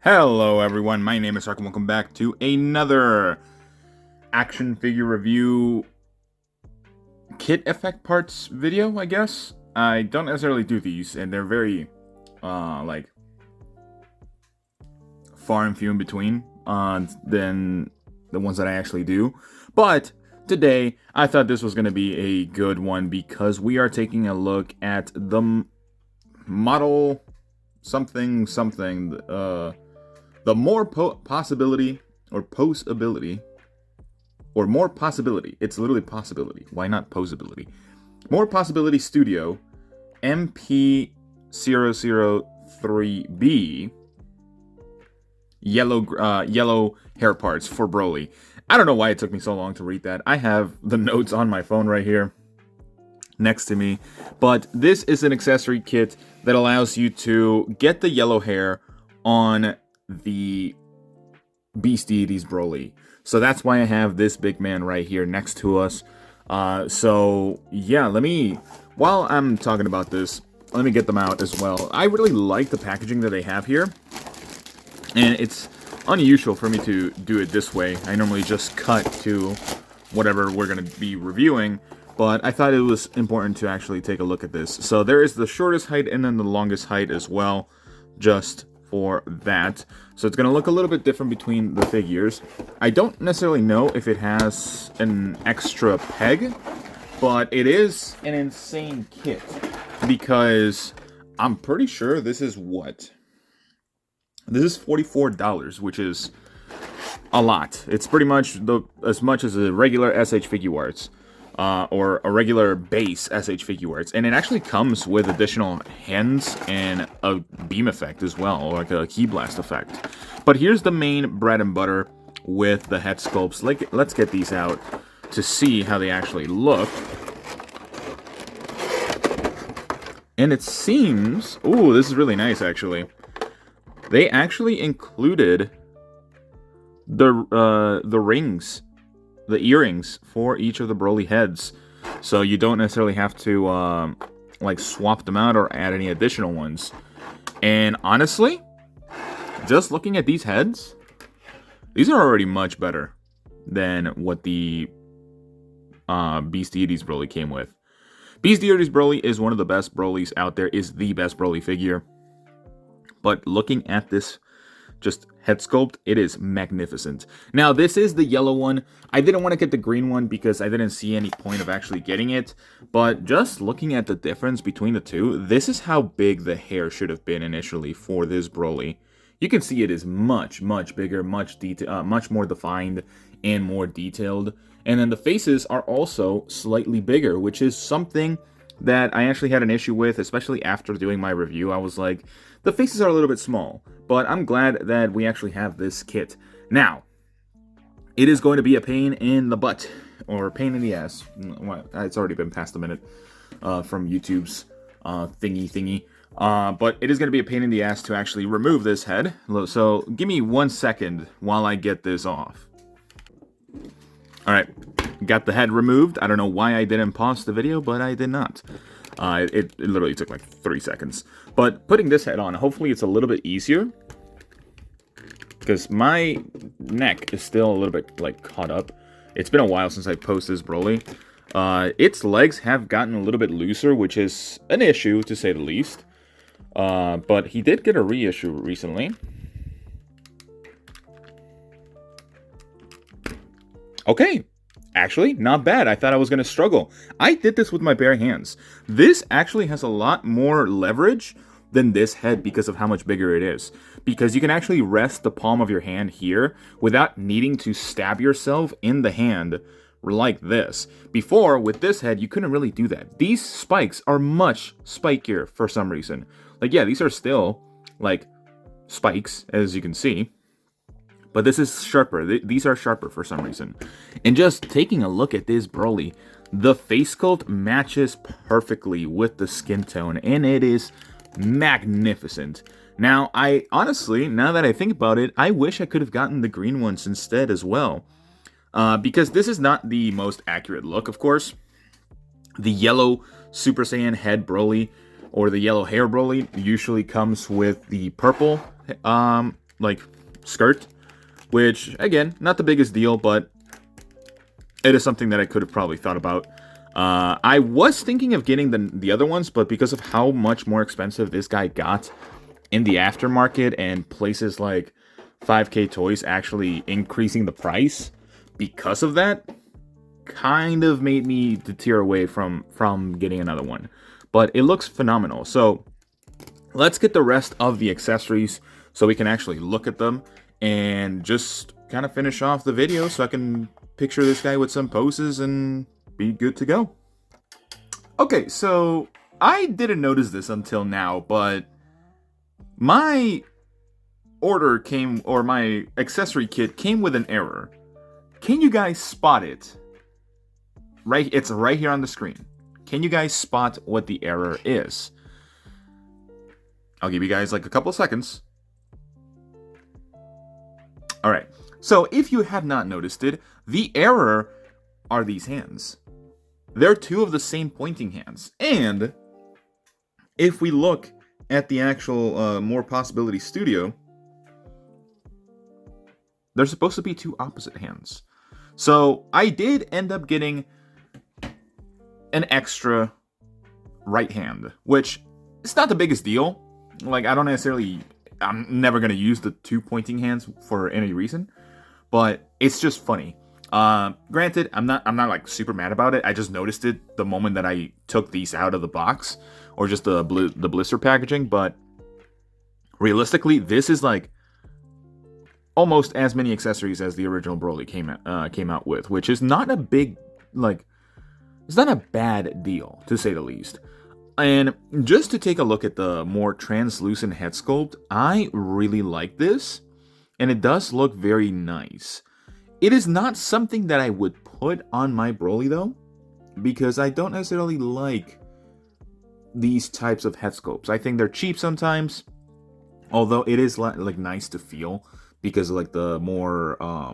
Hello everyone, my name is Ark and welcome back to another action figure review kit effect parts video, I guess. I don't necessarily do these, and they're very, like, far and few in between than the ones that I actually do. But today, I thought this was going to be a good one because we are taking a look at the model something, the more possibility, or Posibility, or more possibility. It's literally possibility. Why not Posibility? More Possibility Studio MP003B yellow hair parts for BROLY. I don't know why it took me so long to read that. I have the notes on my phone right here next to me, but this is an accessory kit that allows you to get the yellow hair on the Deities BROLY. So that's why I have this big man right here next to us. So yeah, while I'm talking about this, let me get them out as well. I really like the packaging that they have here, and it's unusual for me to do it this way. I normally just cut to whatever we're going to be reviewing, but I thought it was important to actually take a look at this. So there is the shortest height and then the longest height as well, just for that. So it's going to look a little bit different between the figures. I don't necessarily know if it has an extra peg, but it is an insane kit because I'm pretty sure this is $44, which is a lot. It's pretty much as much as a regular SH Figuarts. Or a regular base SH Figuarts, and it actually comes with additional hands and a beam effect as well, like a key blast effect. But here's the main bread and butter with the head sculpts. Let's get these out to see how they actually look. And it seems, ooh, this is really nice actually. They actually included the rings, the earrings for each of the BROLY heads, so you don't necessarily have to like swap them out or add any additional ones. And honestly, just looking at these heads, these are already much better than what the Beast Deities BROLY came with. Beast Deities BROLY is one of the best BROLYs out there, is the best BROLY figure. But looking at this just head sculpt, it is magnificent. Now, this is the yellow one. I didn't want to get the green one because I didn't see any point of actually getting it. But just looking at the difference between the two, this is how big the hair should have been initially for this BROLY. You can see it is much bigger, much more defined, and more detailed. And then the faces are also slightly bigger, which is something that I actually had an issue with, especially after doing my review. I was like, the faces are a little bit small, but I'm glad that we actually have this kit. Now, it is going to be a pain in the butt, or pain in the ass. It's already been past a minute from YouTube's thingy. But it is going to be a pain in the ass to actually remove this head. So give me 1 second while I get this off. Alright, got the head removed. I don't know why I didn't pause the video, but I did not. It literally took like 3 seconds. But putting this head on, hopefully it's a little bit easier, because my neck is still a little bit like caught up. It's been a while since I posted this BROLY. Its legs have gotten a little bit looser, which is an issue to say the least. But he did get a reissue recently. Okay. Actually, not bad. I thought I was going to struggle. I did this with my bare hands. This actually has a lot more leverage than this head because of how much bigger it is. Because you can actually rest the palm of your hand here without needing to stab yourself in the hand like this. Before, with this head, you couldn't really do that. These spikes are much spikier for some reason. Like, yeah, these are still, like, spikes, as you can see. But this is sharper. These are sharper for some reason. And just taking a look at this BROLY, the face sculpt matches perfectly with the skin tone, and it is magnificent. Now, I honestly, now that I think about it, I wish I could have gotten the green ones instead as well. Because this is not the most accurate look, of course. The yellow Super Saiyan head BROLY, or the yellow hair BROLY, usually comes with the purple like skirt, which again, not the biggest deal, but it is something that I could have probably thought about. I was thinking of getting the other ones, but because of how much more expensive this guy got in the aftermarket and places like 5K Toys actually increasing the price because of that, kind of made me deter away from getting another one. But it looks phenomenal. So let's get the rest of the accessories so we can actually look at them and just kind of finish off the video so I can picture this guy with some poses and be good to go. Okay, so I didn't notice this until now, but my order came, or my accessory kit came with an error. Can you guys spot it? Right, it's right here on the screen. Can you guys spot what the error is? I'll give you guys like a couple of seconds. All right. So if you have not noticed it, the error are these hands. They're two of the same pointing hands. And if we look at the actual more Posibility Studio, they're supposed to be two opposite hands. So I did end up getting an extra right hand, which is not the biggest deal. Like, I'm never going to use the two pointing hands for any reason, but it's just funny. Granted, I'm not like super mad about it. I just noticed it the moment that I took these out of the box, or just the blister packaging. But realistically, this is like almost as many accessories as the original BROLY came out with, which is not a big, like, it's not a bad deal, to say the least. And just to take a look at the more translucent head sculpt, I really like this, and it does look very nice. It is not something that I would put on my BROLY though, because I don't necessarily like these types of head sculpts. I think they're cheap sometimes, although it is like nice to feel because of like the more I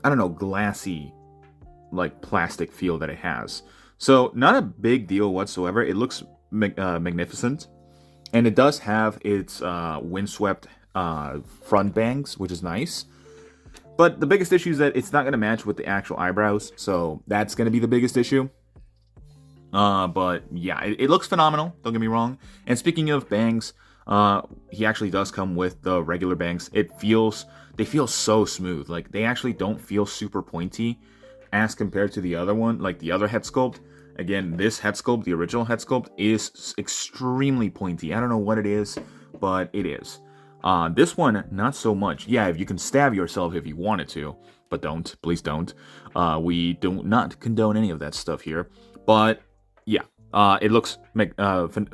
don't know, glassy like plastic feel that it has. So not a big deal whatsoever. It looks magnificent, and it does have its windswept front bangs, which is nice. But the biggest issue is that it's not going to match with the actual eyebrows, so that's going to be the biggest issue. But yeah, it looks phenomenal, don't get me wrong. And speaking of bangs, he actually does come with the regular bangs. They feel so smooth. Like, they actually don't feel super pointy as compared to the other one, like the other head sculpt. Again, this head sculpt, the original head sculpt, is extremely pointy. I don't know what it is, but it is. This one, not so much. Yeah, if you can stab yourself if you wanted to, but don't. Please don't. We do not condone any of that stuff here. But yeah, it looks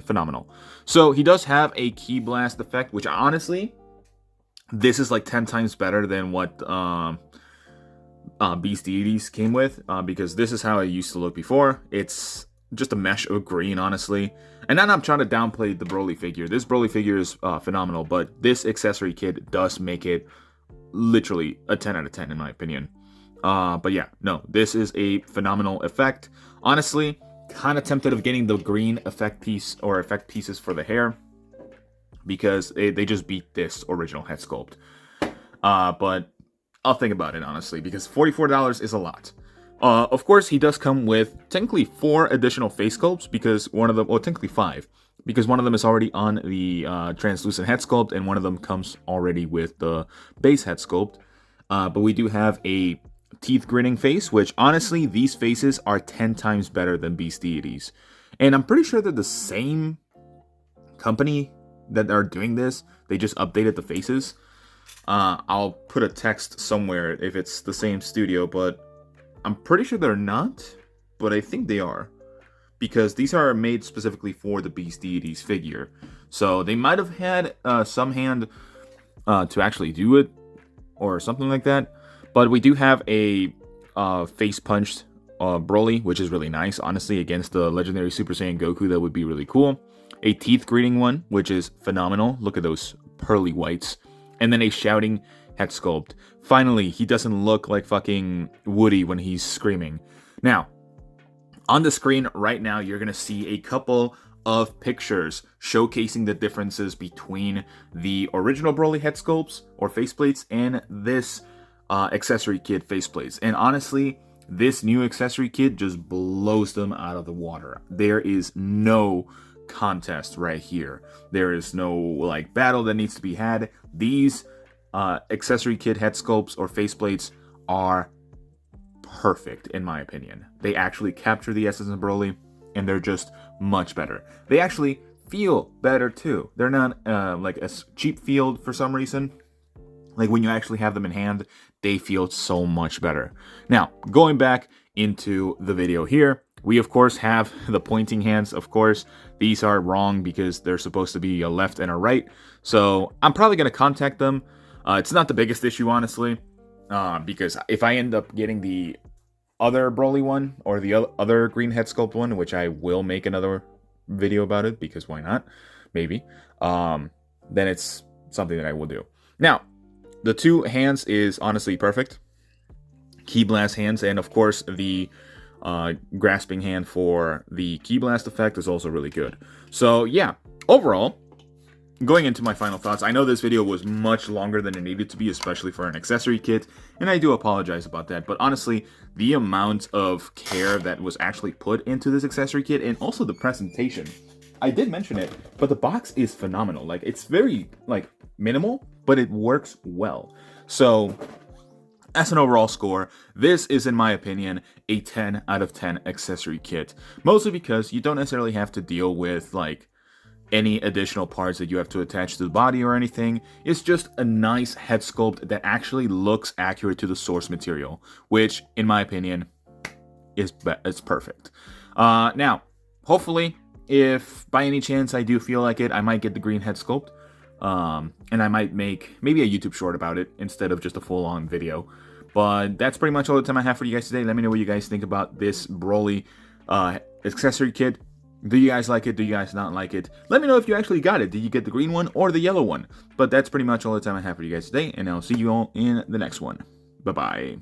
phenomenal. So he does have a key blast effect, which honestly, this is like 10 times better than what Deities came with, because this is how it used to look before. It's just a mesh of green, honestly. And I'm not trying to downplay the BROLY figure. This BROLY figure is phenomenal, but this accessory kit does make it literally a 10 out of 10 in my opinion. But yeah, no, this is a phenomenal effect. Honestly, kind of tempted of getting the green effect piece or effect pieces for the hair, because they just beat this original head sculpt. But I'll think about it, honestly, because $44 is a lot. Of course, he does come with technically 4 additional face sculpts, because one of them, well, technically 5, because one of them is already on the translucent head sculpt, and one of them comes already with the base head sculpt. But we do have a teeth grinning face, which honestly, these faces are 10 times better than Deities. And I'm pretty sure they're the same company that are doing this. They just updated the faces. I'll put a text somewhere if it's the same studio, but I'm pretty sure they're not, but I think they are, because these are made specifically for the Deities figure. So they might have had some hand to actually do it, or something like that. But we do have a face punched BROLY, which is really nice, honestly, against the legendary Super Saiyan Goku. That would be really cool. A teeth greeting one, which is phenomenal. Look at those pearly whites. And then a shouting head sculpt. Finally, he doesn't look like fucking Woody when he's screaming. Now, on the screen right now, you're going to see a couple of pictures showcasing the differences between the original BROLY head sculpts or faceplates and this accessory kit faceplates. And honestly, this new accessory kit just blows them out of the water. There is no contest right here. There is no like battle that needs to be had. These accessory kit head sculpts or faceplates are perfect in my opinion. They actually capture the essence of BROLY, and they're just much better. They actually feel better too. They're not like a cheap feel for some reason. Like when you actually have them in hand, they feel so much better. Now, going back into the video here, we of course have the pointing hands. Of course, these are wrong because they're supposed to be a left and a right. So I'm probably going to contact them. It's not the biggest issue, honestly, because if I end up getting the other BROLY one or the other green head sculpt one, which I will make another video about it because why not? Maybe. Then it's something that I will do. Now, the two hands is honestly perfect. Key blast hands, and of course the grasping hand for the key blast effect is also really good. So yeah, overall, going into my final thoughts, I know this video was much longer than it needed to be, especially for an accessory kit, and I do apologize about that, but honestly, the amount of care that was actually put into this accessory kit, and also the presentation, I did mention it, but the box is phenomenal. Like, it's very, like, minimal, but it works well. So, as an overall score, this is, in my opinion, a 10 out of 10 accessory kit. Mostly because you don't necessarily have to deal with, like, any additional parts that you have to attach to the body or anything. It's just a nice head sculpt that actually looks accurate to the source material, which, in my opinion, is perfect. Now, hopefully, if by any chance I do feel like it, I might get the green head sculpt. And I might make maybe a YouTube short about it instead of just a full-on video. But that's pretty much all the time I have for you guys today. Let me know what you guys think about this BROLY accessory kit. Do you guys like it? Do you guys not like it? Let me know if you actually got it. Did you get the green one or the yellow one? But that's pretty much all the time I have for you guys today, and I'll see you all in the next one. Bye-bye.